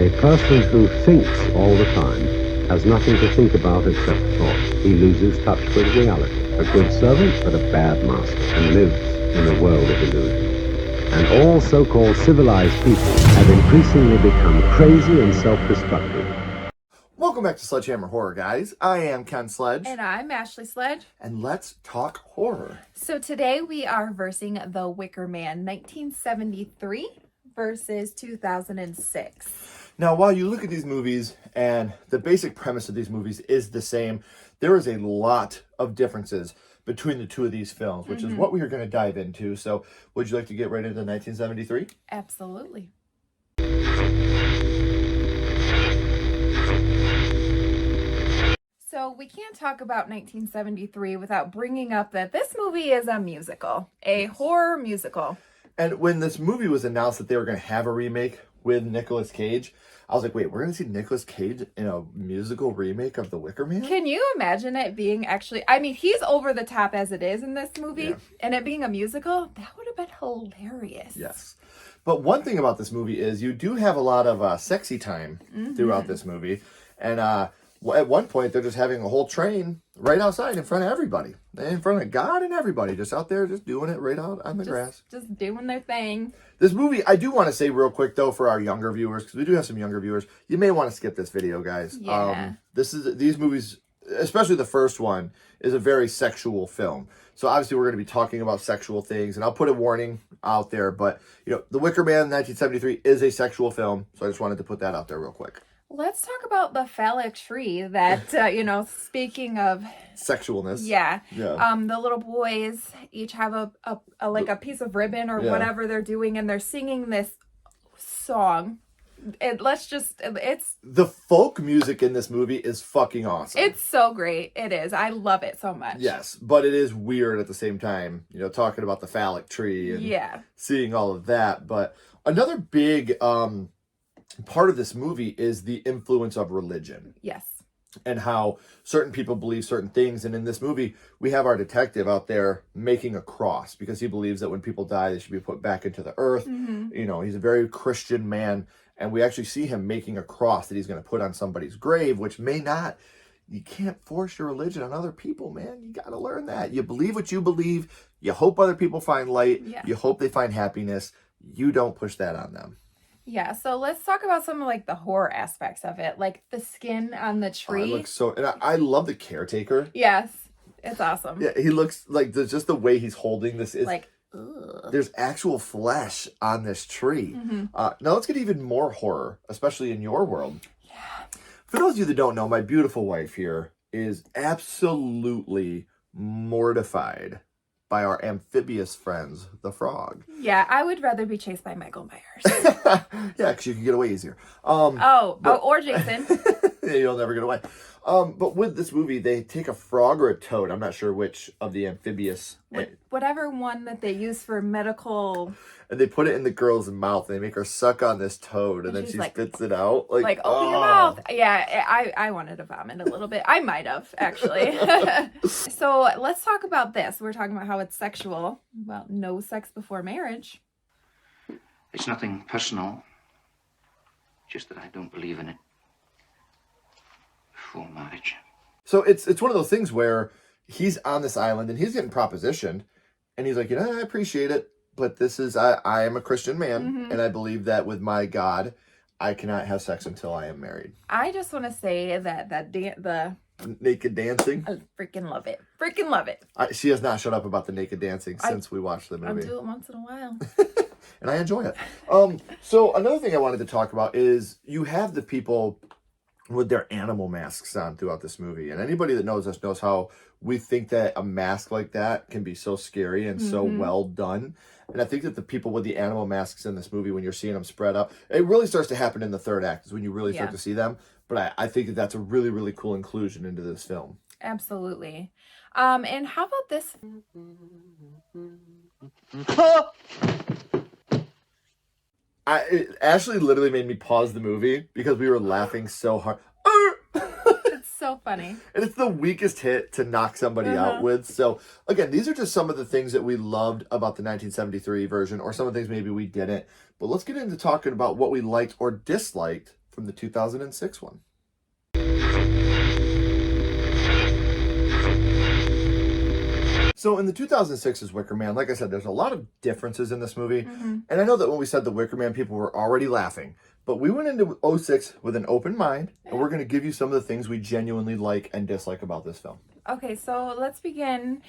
A person who thinks all the time has nothing to think about except thought. He loses touch with reality. A good servant, but a bad master, and lives in a world of illusion. And all so-called civilized people have increasingly become crazy and self-destructive. Welcome back to Sledgehammer Horror, guys. I am Ken Sledge. And I'm Ashley Sledge. And let's talk horror. So today we are versing the Wicker Man, 1973 versus 2006. Now, while you look at these movies and the basic premise of these movies is the same, there is a lot of differences between the two of these films, which is what we are going to dive into. So would you like to get right into 1973? Absolutely. So we can't talk about 1973 without bringing up that this movie is a musical, a horror musical. And when this movie was announced that they were going to have a remake with Nicolas Cage, I was like, wait, we're going to see Nicolas Cage in a musical remake of The Wicker Man? Can you imagine it being actually, I mean, he's over the top as it is in this movie, and it being a musical, that would have been hilarious. Yes. But one thing about this movie is you do have a lot of sexy time throughout this movie. And at one point, they're just having a whole train right outside in front of everybody. In front of God and everybody. Just out there, just doing it right out on the grass. Just doing their thing. This movie, I do want to say real quick, though, for our younger viewers, because we do have some younger viewers, you may want to skip this video, guys. Yeah. These movies, especially the first one, is a very sexual film. So obviously we're going to be talking about sexual things, and I'll put a warning out there. But, you know, The Wicker Man 1973 is a sexual film, so I just wanted to put that out there real quick. Let's talk about the phallic tree that, you know, speaking of sexualness. Yeah. The little boys each have a piece of ribbon or whatever they're doing, and they're singing this song. It's the folk music in this movie is fucking awesome. It's so great. It is. I love it so much. Yes, but it is weird at the same time, you know, talking about the phallic tree and seeing all of that. But another big part of this movie is the influence of religion. Yes. And how certain people believe certain things. And in this movie, we have our detective out there making a cross because he believes that when people die, they should be put back into the earth. You know, he's a very Christian man. And we actually see him making a cross that he's going to put on somebody's grave, which may not. You can't force your religion on other people, man. You got to learn that. You believe what you believe. You hope other people find light. Yeah. You hope they find happiness. You don't push that on them. Yeah, so let's talk about some of like the horror aspects of it, like the skin on the tree. It looks so, and I love the caretaker. Yes, it's awesome. Yeah, he looks like just the way he's holding this is like. Ugh. There's actual flesh on this tree. Now let's get even more horror, especially in your world. Yeah. For those of you that don't know, my beautiful wife here is absolutely mortified by our amphibious friends, the frog. Yeah, I would rather be chased by Michael Myers. Yeah, because you can get away easier. Or Jason. Yeah, you'll never get away. But with this movie, they take a frog or a toad. I'm not sure which of the amphibious. Whatever one that they use for medical. And they put it in the girl's mouth. And they make her suck on this toad. And then she spits it out. Like, open your mouth. Yeah, I wanted to vomit a little bit. I might have, actually. So let's talk about this. We're talking about how it's sexual. Well, no sex before marriage. It's nothing personal. Just that I don't believe in it. Before marriage. So it's one of those things where he's on this island and he's getting propositioned. And he's like, you know, I appreciate it. But I am a Christian man, and I believe that with my God, I cannot have sex until I am married. I just want to say that the naked dancing. I freaking love it. Freaking love it. She has not shut up about the naked dancing since we watched the movie. I do it once in a while. And I enjoy it. So another thing I wanted to talk about is you have the people with their animal masks on throughout this movie. And anybody that knows us knows how we think that a mask like that can be so scary and so well done. And I think that the people with the animal masks in this movie, when you're seeing them spread out, it really starts to happen in the third act is when you really start to see them. But I think that that's a really, really cool inclusion into this film. Absolutely. And how about this? Ashley literally made me pause the movie because we were laughing so hard. It's so funny. And it's the weakest hit to knock somebody out with. So, again, these are just some of the things that we loved about the 1973 version, or some of the things maybe we didn't. But let's get into talking about what we liked or disliked from the 2006 one. So in the 2006's Wicker Man, like I said, there's a lot of differences in this movie. And I know that when we said the Wicker Man, people were already laughing. But we went into 06 with an open mind, and we're going to give you some of the things we genuinely like and dislike about this film. Okay, so let's begin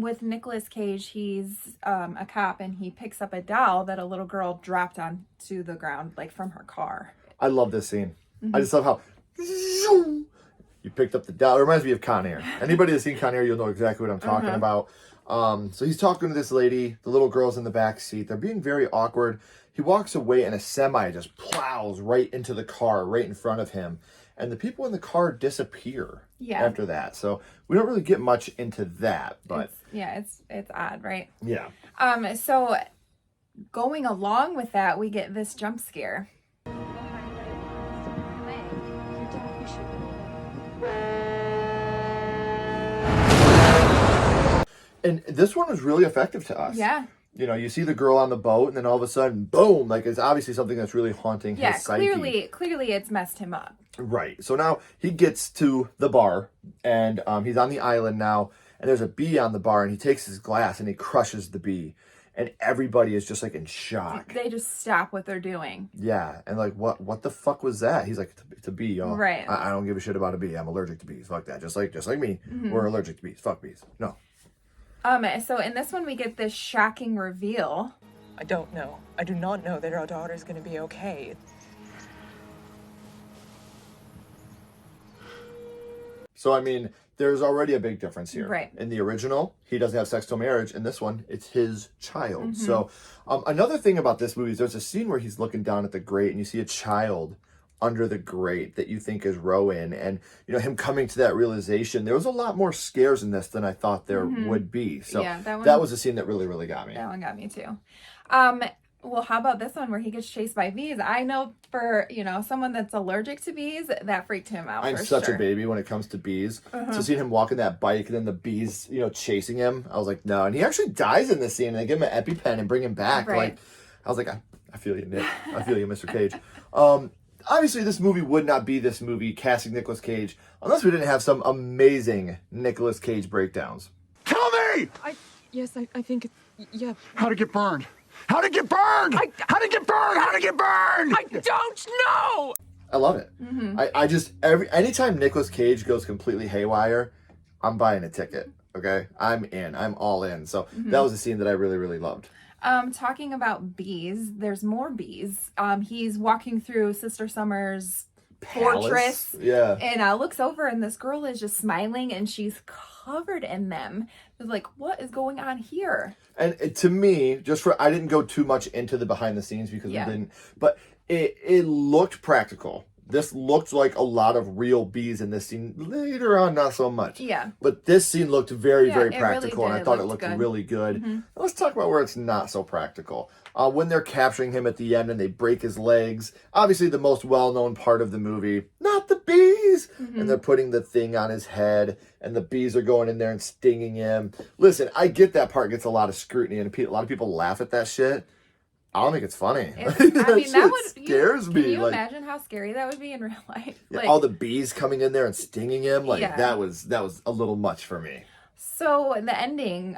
with Nicolas Cage. He's a cop, and he picks up a doll that a little girl dropped onto the ground, like from her car. I love this scene. I just love how you picked up the doll. It reminds me of Con Air. Anybody that's seen Con Air, you'll know exactly what I'm talking about. So he's talking to this lady. The little girl's in the back seat. They're being very awkward. He walks away, and a semi just plows right into the car, right in front of him. And the people in the car disappear after that. So we don't really get much into that. But it's odd, right? Yeah. So going along with that, we get this jump scare. And this one was really effective to us. Yeah. You know, you see the girl on the boat, and then all of a sudden, boom! Like, it's obviously something that's really haunting his psyche. Clearly, it's messed him up. Right. So now he gets to the bar, and he's on the island now, and there's a bee on the bar, and he takes his glass and he crushes the bee, and everybody is just like in shock. They just stop what they're doing. Yeah, and like, what the fuck was that? He's like, it's a bee, y'all. Right. I don't give a shit about a bee. I'm allergic to bees. Fuck that. Just like me, we're allergic to bees. Fuck bees. No. So in this one, we get this shocking reveal. I don't know. I do not know that our daughter's going to be okay. So, I mean, there's already a big difference here. Right. In the original, he doesn't have sex till marriage. In this one, it's his child. So, another thing about this movie is there's a scene where he's looking down at the grate and you see a child under the grate that you think is Rowan, and you know him coming to that realization. There was a lot more scares in this than I thought there would be. So Yeah, that was a scene that really got me. That one got me too. Well, how about this one where he gets chased by bees? I know for, someone that's allergic to bees, that freaked him out. I'm for such sure. a baby when it comes to bees. So seeing him walking that bike and then the bees, chasing him, I was like, no. And he actually dies in this scene, and they give him an EpiPen and bring him back. Right. Like, I was like, I feel you, Nick. I feel you, Mr. Cage. Obviously, this movie would not be this movie, casting Nicolas Cage, unless we didn't have some amazing Nicolas Cage breakdowns. Tell me! Yes, I think, yeah. How'd it get burned? How'd it get burned? How'd it get burned? How'd it get burned? I don't know! I love it. I just, anytime Nicolas Cage goes completely haywire, I'm buying a ticket, okay? I'm in. I'm all in. So that was a scene that I really loved. Talking about bees, there's more bees. He's walking through Sister Summer's fortress. Yeah. And looks over, and this girl is just smiling, and she's covered in them. It's like, what is going on here? And to me, I didn't go too much into the behind the scenes because we didn't, but it looked practical. This looked like a lot of real bees in this scene. Later on, not so much. Yeah. But this scene looked very it practical, really and I did. thought it Looked looked good. really good. Let's talk about where it's not so practical. When they're capturing him at the end and they break his legs, obviously the most well-known part of the movie, not the bees! And they're putting the thing on his head, and the bees are going in there and stinging him. Listen, I get that part gets a lot of scrutiny, and a lot of people laugh at that shit. I don't think it's funny. That scares me. Can you imagine how scary that would be in real life? Yeah, all the bees coming in there and stinging him, that was a little much for me. So the ending,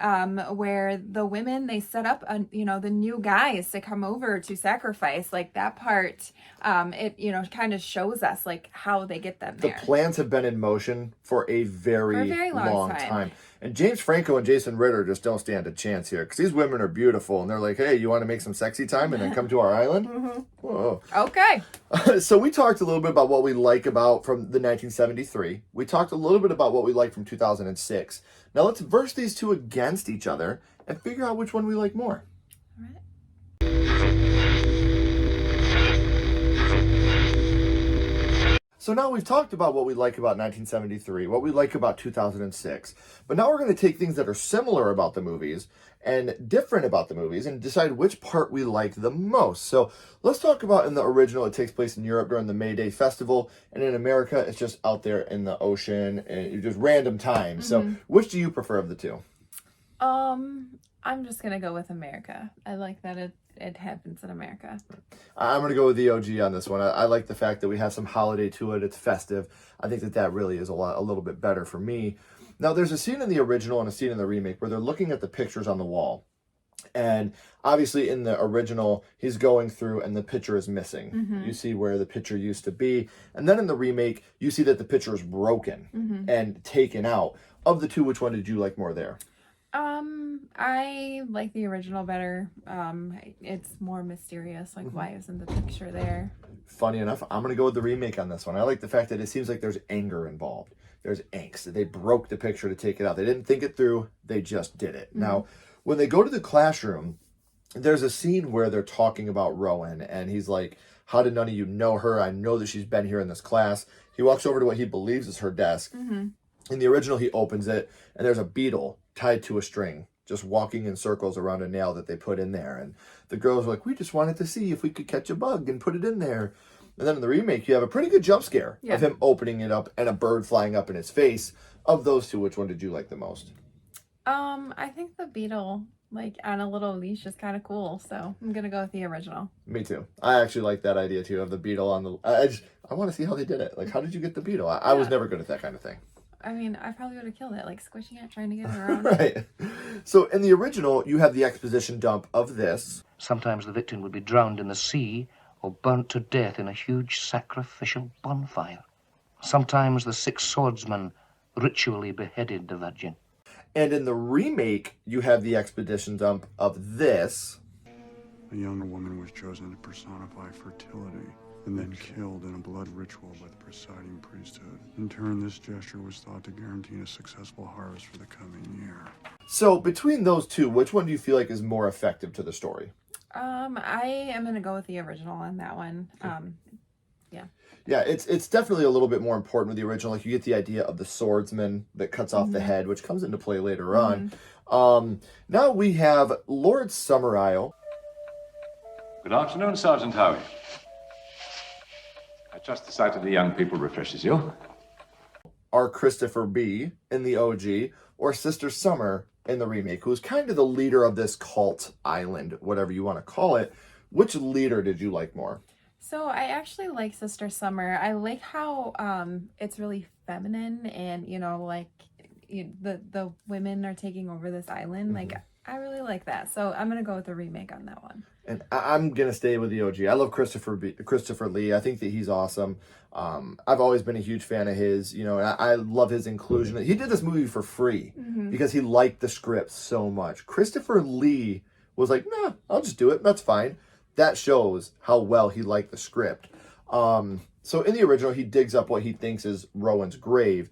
where the women, they set up, the new guys to come over to sacrifice, like that part, it, kind of shows us like how they get them there. The plans have been in motion for a very long time. And James Franco and Jason Ritter just don't stand a chance here, because these women are beautiful, and they're like, hey, you want to make some sexy time and then come to our island? Whoa. Okay. So we talked a little bit about what we like about from the 1973. We talked a little bit about what we like from 2006. Now let's verse these two against each other and figure out which one we like more. All right. So now we've talked about what we like about 1973, what we like about 2006, but now we're going to take things that are similar about the movies and different about the movies and decide which part we like the most. So let's talk about in the original, it takes place in Europe during the May Day Festival, and in America, it's just out there in the ocean and just random times. So which do you prefer of the two? I'm just going to go with America. I like that it happens in America. I'm going to go with the OG on this one. I like the fact that we have some holiday to it. It's festive. I think that really is a little bit better for me. Now, there's a scene in the original and a scene in the remake where they're looking at the pictures on the wall. And obviously in the original, he's going through and the picture is missing. You see where the picture used to be. And then in the remake, you see that the picture is broken and taken out. Of the two, which one did you like more there? I like the original better. It's more mysterious. Like, why isn't the picture there? Funny enough, I'm going to go with the remake on this one. I like the fact that it seems like there's anger involved. There's angst. They broke the picture to take it out. They didn't think it through. They just did it. Now, when they go to the classroom, there's a scene where they're talking about Rowan, and he's like, how did none of you know her? I know that she's been here in this class. He walks over to what he believes is her desk. In the original, he opens it, and there's a beetle tied to a string, just walking in circles around a nail that they put in there. And the girls are like, we just wanted to see if we could catch a bug and put it in there. And then in the remake, you have a pretty good jump scare of him opening it up and a bird flying up in his face. Of those two, which one did you like the most? I think the beetle, like, on a little leash is kind of cool. So I'm going to go with the original. Me too. I actually like that idea too, of the beetle on the... I want to see how they did it. Like, how did you get the beetle? I was never good at that kind of thing. I mean, I probably would have killed it, like squishing it, trying to get it around. Right. So in the original, you have the exposition dump of this. Sometimes the victim would be drowned in the sea or burnt to death in a huge sacrificial bonfire. Sometimes the 6 swordsmen ritually beheaded the virgin. And in the remake, you have the expedition dump of this. A young woman was chosen to personify fertility and then killed in a blood ritual by the presiding priesthood. In turn, this gesture was thought to guarantee a successful harvest for the coming year. So between those two, which one do you feel like is more effective to the story? I am going to go with the original on that one. Yeah, it's definitely a little bit more important with the original. Like, you get the idea of the swordsman that cuts off the head, which comes into play later on. Now we have Lord Summerisle. Good afternoon, Sergeant Howie. I trust the sight of the young people refreshes you. Are Christopher B. in the OG, or Sister Summer in the remake, who's kind of the leader of this cult island, whatever you want to call it. Which leader did you like more? So I actually like Sister Summer. I like how it's really feminine, and like the women are taking over this island. Like, I really like that. So I'm gonna go with the remake on that one. And I'm gonna stay with the OG. I love Christopher Lee. I think that he's awesome. I've always been a huge fan of his. And I love his inclusion. He did this movie for free because he liked the script so much. Christopher Lee was like, nah, I'll just do it. That's fine. That shows how well he liked the script. So in the original, he digs up what he thinks is Rowan's grave.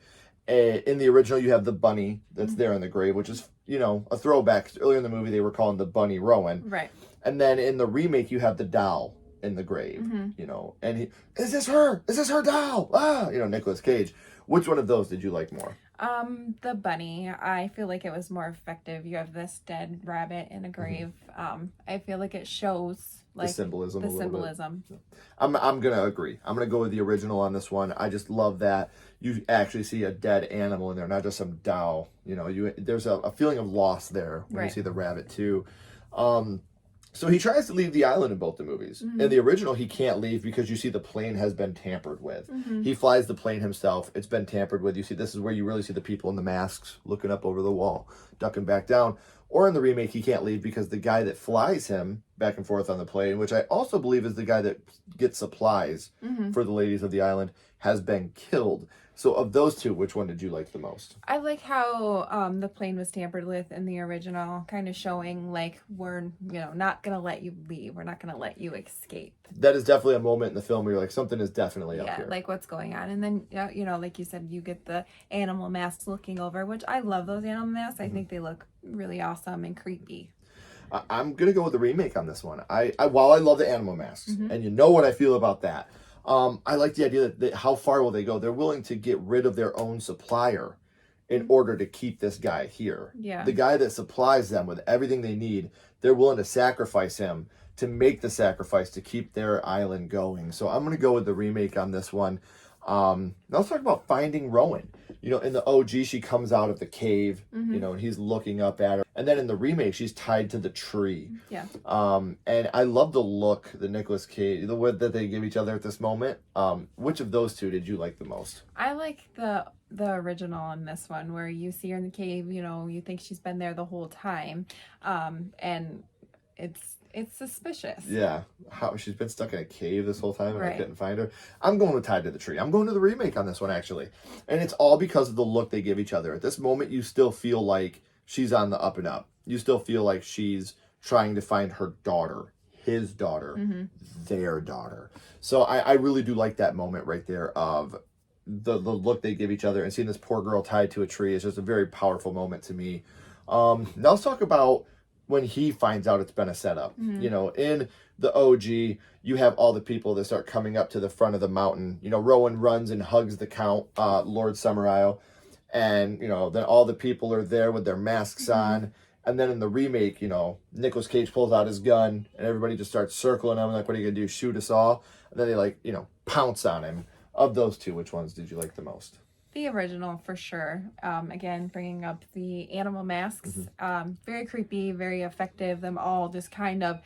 In the original, you have the bunny that's there in the grave, which is, a throwback. Earlier in the movie, they were calling the bunny Rowan. Right. And then in the remake, you have the doll in the grave, and he, is this her? Is this her doll? Nicolas Cage. Which one of those did you like more? The bunny. I feel like it was more effective. You have this dead rabbit in a grave. I feel like it shows like the symbolism. The symbolism. I'm gonna agree. I'm gonna go with the original on this one. I just love that you actually see a dead animal in there, not just some doll. There's a feeling of loss there when you see the rabbit too. So he tries to leave the island in both the movies. In the original, he can't leave because you see the plane has been tampered with. He flies the plane himself. It's been tampered with. You see, this is where you really see the people in the masks looking up over the wall, ducking back down. Or in the remake, he can't leave because the guy that flies him back and forth on the plane, which I also believe is the guy that gets supplies for the ladies of the island, has been killed. So of those two, which one did you like the most? I like how the plane was tampered with in the original, kind of showing like we're not gonna let you leave, we're not gonna let you escape. That is definitely a moment in the film where you're like, something is definitely up here. Like what's going on. And then like you said, you get the animal masks looking over, which I love those animal masks. I think they look really awesome and creepy. I'm gonna go with the remake on this one. While I love the animal masks, and you know what I feel about that. I like the idea that how far will they go? They're willing to get rid of their own supplier in order to keep this guy here. Yeah. The guy that supplies them with everything they need, they're willing to sacrifice him to make the sacrifice to keep their island going. So I'm going to go with the remake on this one. Now let's talk about finding Rowan. You know, in the OG, she comes out of the cave, you know, and he's looking up at her. And then in the remake, she's tied to the tree. Yeah. And I love the look, the Nicolas Cage, the way that they give each other at this moment. Which of those two did you like the most? I like the original in this one, where you see her in the cave, you know, you think she's been there the whole time. And it's suspicious. Yeah, how she's been stuck in a cave this whole time and I Right. couldn't find her. I'm going with Tied to the Tree. I'm going to the remake on this one, actually. And it's all because of the look they give each other. At this moment, you still feel like she's on the up and up. You still feel like she's trying to find her daughter, his daughter, their daughter. So I really do like that moment right there of the look they give each other, and seeing this poor girl tied to a tree is just a very powerful moment to me. Now let's talk about when he finds out it's been a setup. You know, in the OG, you have all the people that start coming up to the front of the mountain. You know, Rowan runs and hugs the Count, Lord Summerisle, and, you know, then all the people are there with their masks on. And then in the remake, you know, Nicolas Cage pulls out his gun, and everybody just starts circling him, like, what are you going to do, shoot us all? And then they, like, you know, pounce on him. Of those two, which ones did you like the most? The original, for sure. Again, bringing up the animal masks. Very creepy, very effective. Them all just kind of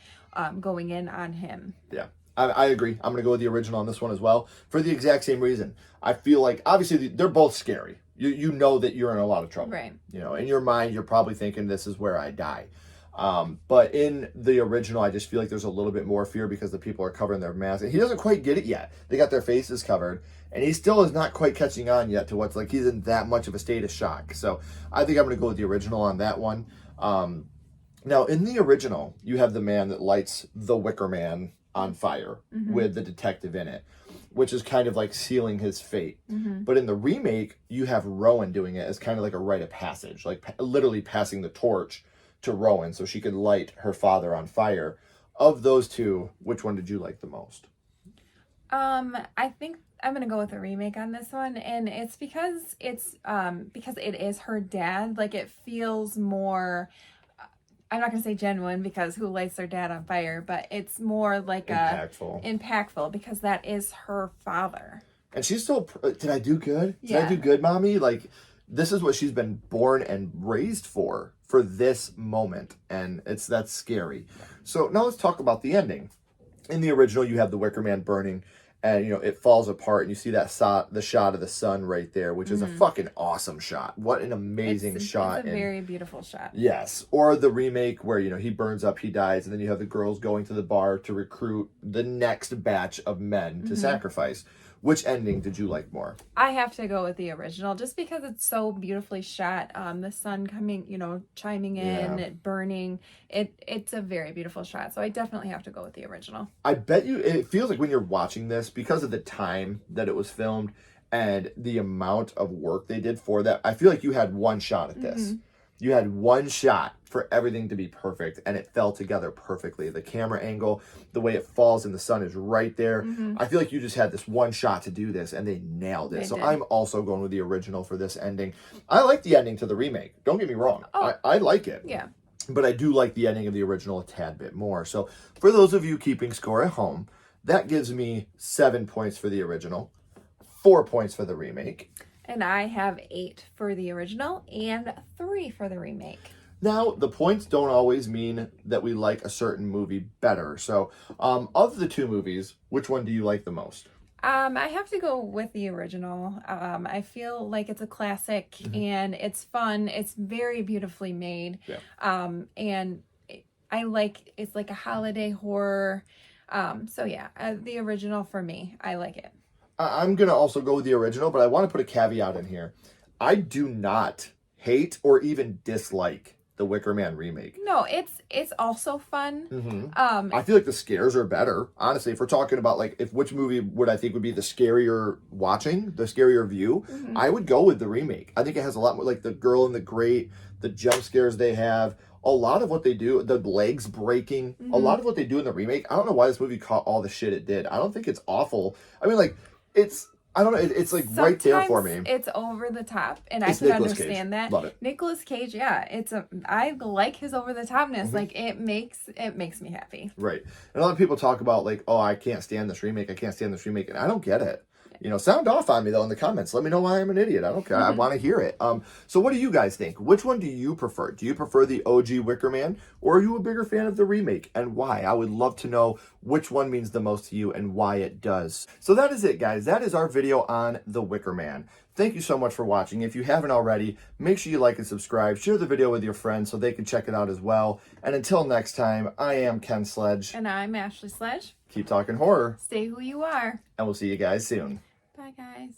going in on him. Yeah, I agree. I'm going to go with the original on this one as well, for the exact same reason. I feel like, obviously, they're both scary. You know that you're in a lot of trouble. Right. You know, in your mind, you're probably thinking, this is where I die. But in the original, I just feel like there's a little bit more fear because the people are covering their masks. And he doesn't quite get it yet. They got their faces covered, and he still is not quite catching on yet to what's like he's in that much of a state of shock. So I think I'm going to go with the original on that one. Now, in the original, you have the man that lights the Wicker Man on fire with the detective in it, which is kind of like sealing his fate. But in the remake, you have Rowan doing it as kind of like a rite of passage, like literally passing the torch to Rowan so she could light her father on fire. Of those two, which one did you like the most? I think I'm gonna go with a remake on this one, and it's because it is her dad. Like, it feels more, I'm not gonna say genuine, because who lights their dad on fire, but it's more like impactful because that is her father. And she's still, did I do good? Did Yeah. I do good, mommy? Like, this is what she's been born and raised for this moment, and that's scary. So now let's talk about the ending. In the original, you have the Wicker Man burning, and, you know, it falls apart, and you see the shot of the sun right there, which is a fucking awesome shot. What an amazing shot. It's a very beautiful shot. Yes. Or the remake where, you know, he burns up, he dies, and then you have the girls going to the bar to recruit the next batch of men to sacrifice. Which ending did you like more? I have to go with the original, just because it's so beautifully shot. The sun coming, you know, chiming in, it burning. It's a very beautiful shot. So I definitely have to go with the original. I bet you, it feels like when you're watching this, because of the time that it was filmed and the amount of work they did for that, I feel like you had one shot at this. You had one shot for everything to be perfect, and it fell together perfectly. The camera angle, the way it falls and the sun is right there. I feel like you just had this one shot to do this, and they nailed it. They So did. I'm also going with the original for this ending. I like the ending to the remake. Don't get me wrong. I like it. Yeah. But I do like the ending of the original a tad bit more. So for those of you keeping score at home, that gives me 7 points for the original, 4 points for the remake. And I have 8 for the original and 3 for the remake. Now, the points don't always mean that we like a certain movie better. So, of the two movies, which one do you like the most? I have to go with the original. I feel like it's a classic and it's fun. It's very beautifully made. Yeah. And it's like a holiday horror. So yeah, the original for me. I like it. I'm going to also go with the original, but I want to put a caveat in here. I do not hate or even dislike the Wicker Man remake. No, it's also fun. I feel like the scares are better. Honestly, if we're talking about like which movie would I think would be the scarier watching, the scarier view, I would go with the remake. I think it has a lot more, like the girl in the grate, the jump scares they have, a lot of what they do, the legs breaking, a lot of what they do in the remake. I don't know why this movie caught all the shit it did. I don't think it's awful. I mean, like, I don't know, it's like right there for me. It's over the top, and It's I can Nicolas understand Cage. that. Love it. Nicolas Cage, yeah, I like his over the topness. Like, it makes me happy. Right. And a lot of people talk about like, oh, I can't stand this remake. And I don't get it. You know, sound off on me though in the comments. Let me know why I'm an idiot. I don't care. I want to hear it. So what do you guys think? Which one do you prefer? Do you prefer the OG Wicker Man, or are you a bigger fan of the remake, and why? I would love to know which one means the most to you and why it does. So that is it, guys. That is our video on the Wicker Man. Thank you so much for watching. If you haven't already, make sure you like and subscribe. Share the video with your friends so they can check it out as well. And until next time, I am Ken Sledge. And I'm Ashley Sledge. Keep talking horror. Stay who you are. And we'll see you guys soon. Bye, guys.